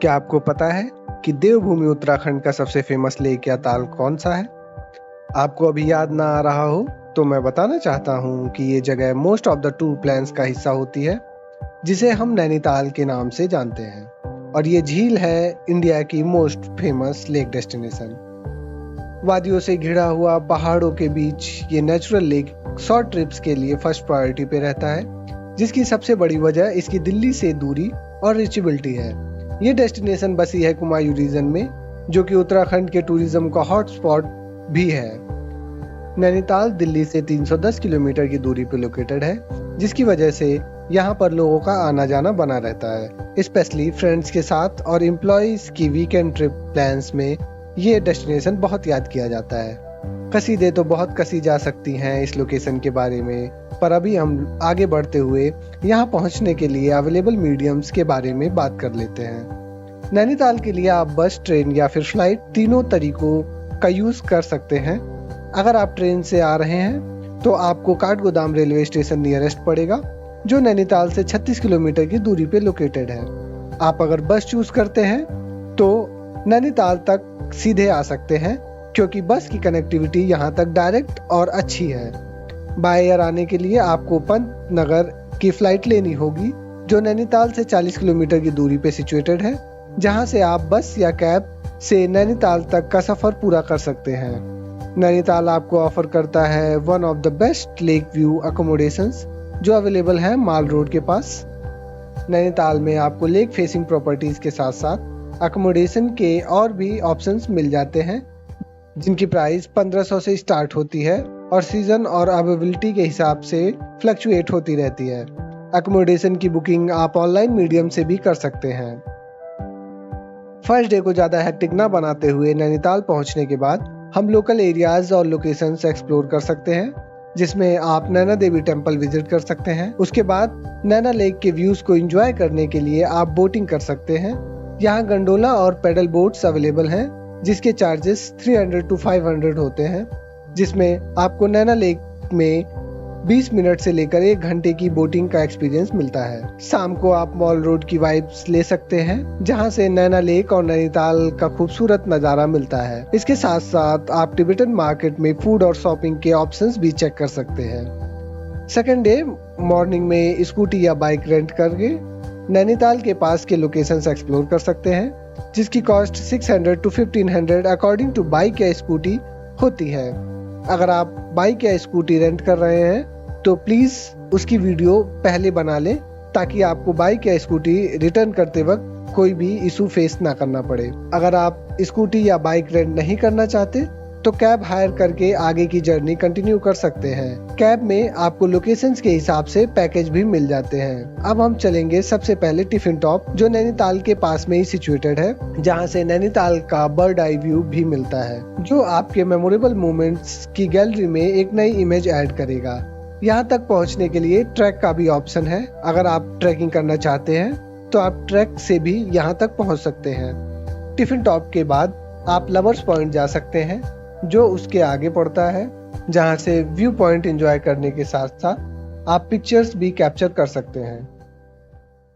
क्या आपको पता है कि देवभूमि उत्तराखंड का सबसे फेमस लेक या ताल कौन सा है? आपको अभी याद ना आ रहा हो तो मैं बताना चाहता हूँ कि ये जगह most of the tour plans का हिस्सा होती है, जिसे हम नैनीताल के नाम से जानते हैं। और ये झील है इंडिया की मोस्ट फेमस लेक डेस्टिनेशन। वादियों से घिरा हुआ पहाड़ों के बीच ये नेचुरल लेक शॉर्ट ट्रिप्स के लिए फर्स्ट प्रायोरिटी पे रहता है, जिसकी सबसे बड़ी वजह इसकी दिल्ली से दूरी और रीचेबिलिटी है। ये डेस्टिनेशन बसी है कुमायूं रीजन में, जो कि उत्तराखंड के टूरिज्म का हॉटस्पॉट भी है। नैनीताल दिल्ली से 310 किलोमीटर की दूरी पर लोकेटेड है, जिसकी वजह से यहाँ पर लोगों का आना जाना बना रहता है। स्पेशली फ्रेंड्स के साथ और एम्प्लॉइज की वीकेंड ट्रिप प्लान्स में ये डेस्टिनेशन बहुत याद किया जाता है। कसीदे तो बहुत कसी जा सकती हैं इस लोकेशन के बारे में, पर अभी हम आगे बढ़ते हुए यहाँ पहुँचने के लिए अवेलेबल मीडियम्स के बारे में बात कर लेते हैं। नैनीताल के लिए आप बस, ट्रेन या फिर फ्लाइट तीनों तरीकों का यूज कर सकते हैं। अगर आप ट्रेन से आ रहे हैं तो आपको काठगोदाम रेलवे स्टेशन नियरेस्ट पड़ेगा, जो नैनीताल से 36 किलोमीटर की दूरी पे लोकेटेड है। आप अगर बस चूज करते हैं तो नैनीताल तक सीधे आ सकते हैं, क्योंकि बस की कनेक्टिविटी यहाँ तक डायरेक्ट और अच्छी है। बाय एयर आने के लिए आपको पंतनगर की फ्लाइट लेनी होगी, जो नैनीताल से 40 किलोमीटर की दूरी पे सिचुएटेड है, जहाँ से आप बस या कैब से नैनीताल तक का सफर पूरा कर सकते हैं। नैनीताल आपको ऑफर करता है one of the best lake view accommodations, जो अवेलेबल है माल रोड के पास। नैनीताल में आपको लेक फेसिंग प्रॉपर्टीज के साथ साथ अकोमोडेशन के और भी ऑप्शंस मिल जाते हैं, जिनकी प्राइस 1500 से स्टार्ट होती है और सीजन और अवेलेबिलिटी के हिसाब से फ्लक्चुएट होती रहती है। अकोमोडेशन की बुकिंग आप ऑनलाइन मीडियम से भी कर सकते हैं। फर्स्ट डे को ज़्यादा हेक्टिक ना बनाते हुए नैनीताल पहुंचने के बाद हम लोकल एरियाज और लोकेशंस एक्सप्लोर कर सकते हैं, जिसमें आप नैना देवी टेम्पल विजिट कर सकते हैं। उसके बाद नैना लेक के व्यूज को एंजॉय करने के लिए आप बोटिंग कर सकते हैं। यहाँ गंडोला और पैडल बोट्स अवेलेबल हैं, जिसके चार्जेस 300 to 500 होते हैं, जिसमें आपको नैना लेक में 20 मिनट से लेकर 1 घंटे की बोटिंग का एक्सपीरियंस मिलता है। शाम को आप मॉल रोड की वाइब्स ले सकते हैं, जहां से नैना लेक और नैनीताल का खूबसूरत नजारा मिलता है। इसके साथ साथ आप टिबेटन मार्केट में फूड और शॉपिंग के ऑप्शंस भी चेक कर सकते हैं। सेकेंड डे मॉर्निंग में स्कूटी या बाइक रेंट करके नैनीताल के पास के लोकेशंस एक्सप्लोर कर सकते हैं, जिसकी cost 600 to 1500 according to bike या स्कूटी होती है। अगर आप बाइक या स्कूटी रेंट कर रहे हैं तो प्लीज उसकी वीडियो पहले बना लें, ताकि आपको बाइक या स्कूटी रिटर्न करते वक्त कोई भी इशू फेस ना करना पड़े। अगर आप स्कूटी या बाइक रेंट नहीं करना चाहते तो कैब हायर करके आगे की जर्नी कंटिन्यू कर सकते हैं। कैब में आपको लोकेशंस के हिसाब से पैकेज भी मिल जाते हैं। अब हम चलेंगे सबसे पहले टिफिन टॉप, जो नैनीताल के पास में ही सिचुएटेड है, जहां से नैनीताल का बर्ड आई व्यू भी मिलता है, जो आपके मेमोरेबल मोमेंट्स की गैलरी में एक नई इमेज ऐड करेगा। यहाँ तक पहुँचने के लिए ट्रैक का भी ऑप्शन है। अगर आप ट्रैकिंग करना चाहते हैं तो आप ट्रैक से भी यहाँ तक पहुँच सकते हैं। टिफिन टॉप के बाद आप लवर्स पॉइंट जा सकते हैं, जो उसके आगे पड़ता है, जहाँ से व्यू पॉइंट एंजॉय करने के साथ साथ आप पिक्चर्स भी कैप्चर कर सकते हैं।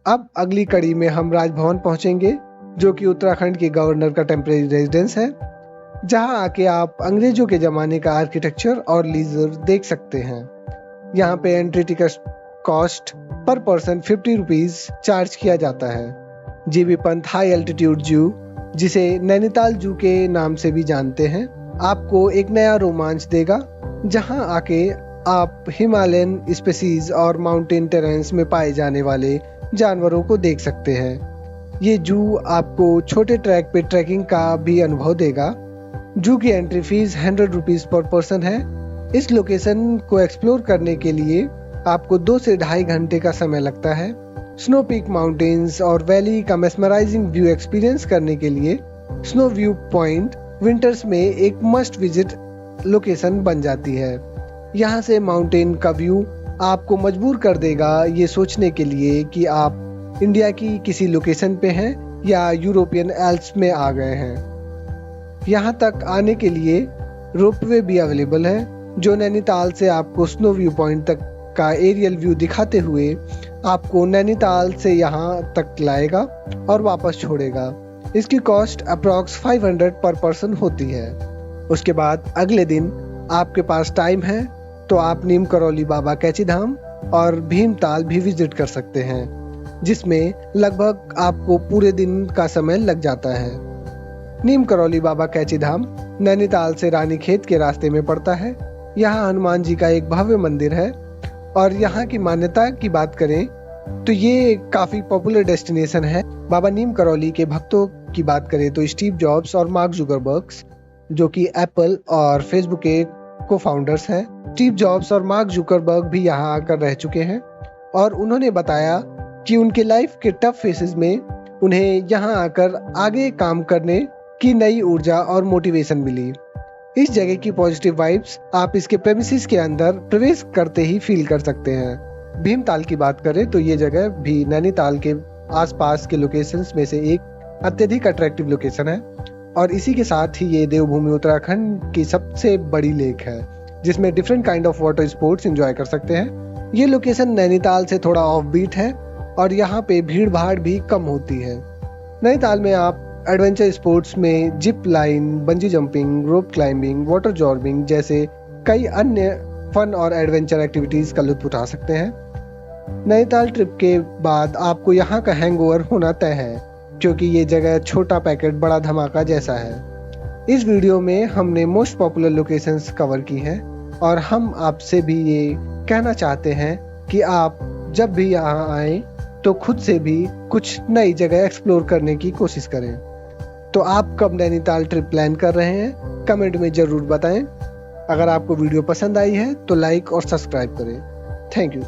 अब अगली कड़ी में हम राजभवन पहुँचेंगे, जो कि उत्तराखंड के गवर्नर का टेम्परेरी रेजिडेंस है, जहाँ आके आप अंग्रेजों के जमाने का आर्किटेक्चर और लीजर देख सकते हैं। यहाँ पे entry ticket cost per person 50 rupees charge किया जाता है। जीबी पंत हाई एल्टीट्यूड जू, जिसे नैनीताल जू के नाम से भी जानते हैं, आपको एक नया रोमांच देगा, जहां आके आप हिमालयन स्पीसीज और माउंटेन टेरेन्स में पाए जाने वाले जानवरों को देख सकते हैं। ये जू आपको छोटे ट्रैक पे ट्रैकिंग का भी अनुभव देगा। जू की entry fees 100 rupees per person है। इस लोकेशन को एक्सप्लोर करने के लिए आपको 2 से 2.5 घंटे का समय लगता है। स्नो पीक माउंटेन्स और वैली का मेस्मराइजिंग व्यू एक्सपीरियंस करने के लिए स्नो व्यू पॉइंट विंटर्स में एक मस्ट विजिट लोकेशन बन जाती है। यहाँ से माउंटेन का व्यू आपको मजबूर कर देगा ये सोचने के लिए कि आप इंडिया की किसी लोकेशन पे हैं या यूरोपियन एल्प्स में आ गए हैं। यहाँ तक आने के लिए रोपवे भी अवेलेबल है, जो नैनीताल से आपको स्नो व्यू पॉइंट तक का एरियल व्यू दिखाते हुए आपको नैनीताल से यहाँ तक लाएगा और वापस छोड़ेगा। इसकी कॉस्ट अप्रॉक्स 500 पर पर्सन होती है। उसके बाद अगले दिन आपके पास टाइम है तो आप नीम करौली बाबा कैची धाम और भीमताल भी विजिट कर सकते हैं, जिसमें लगभग आपको पूरे दिन का समय लग जाता है। नीम करौली बाबा कैची धाम नैनीताल से रानीखेत के रास्ते में पड़ता है। यहाँ हनुमान जी का एक भव्य मंदिर है और यहाँ की मान्यता की बात करें तो ये काफी पॉपुलर डेस्टिनेशन है। बाबा नीम करौली के भक्तों की बात करें तो स्टीव जॉब्स और मार्क जुकरबर्ग, जो कि एप्पल और फेसबुक के को फाउंडर्स हैं। स्टीव जॉब्स और मार्क जुकरबर्ग भी यहाँ आकर रह चुके हैं और उन्होंने बताया कि उनके लाइफ के टफ फेसेस में उन्हें यहाँ आकर आगे काम करने की नई ऊर्जा और मोटिवेशन मिली। इस जगह की पॉजिटिव वाइब्स आप इसके प्रेमिसेस के अंदर प्रवेश करते ही फील कर सकते हैं। भीमताल की बात करें तो ये जगह भी नैनीताल के आसपास के लोकेशंस में से एक अत्यधिक अट्रैक्टिव लोकेशन है और इसी के साथ ही ये देवभूमि उत्तराखंड की सबसे बड़ी लेक है, जिसमें different kind of water sports enjoy कर सकते हैं। ये लोकेशन नैनीताल से थोड़ा ऑफ बीट है और यहाँ पे भीड़ भाड़ भी कम होती है। नैनीताल में आप एडवेंचर स्पोर्ट्स में zip line, bungee jumping, rope climbing, water zorbing जैसे कई अन्य फन और एडवेंचर एक्टिविटीज का लुत्फ उठा सकते हैं। नैनीताल ट्रिप के बाद आपको यहाँ का हैंगओवर होना तय है, क्योंकि ये जगह छोटा पैकेट बड़ा धमाका जैसा है। इस वीडियो में हमने मोस्ट पॉपुलर लोकेशंस कवर की हैं और हम आपसे भी ये कहना चाहते हैं कि आप जब भी यहाँ आएं तो खुद से भी कुछ नई जगह एक्सप्लोर करने की कोशिश करें। तो आप कब नैनीताल ट्रिप प्लान कर रहे हैं, कमेंट में ज़रूर बताएं। अगर आपको वीडियो पसंद आई है तो लाइक और सब्सक्राइब करें। Thank you.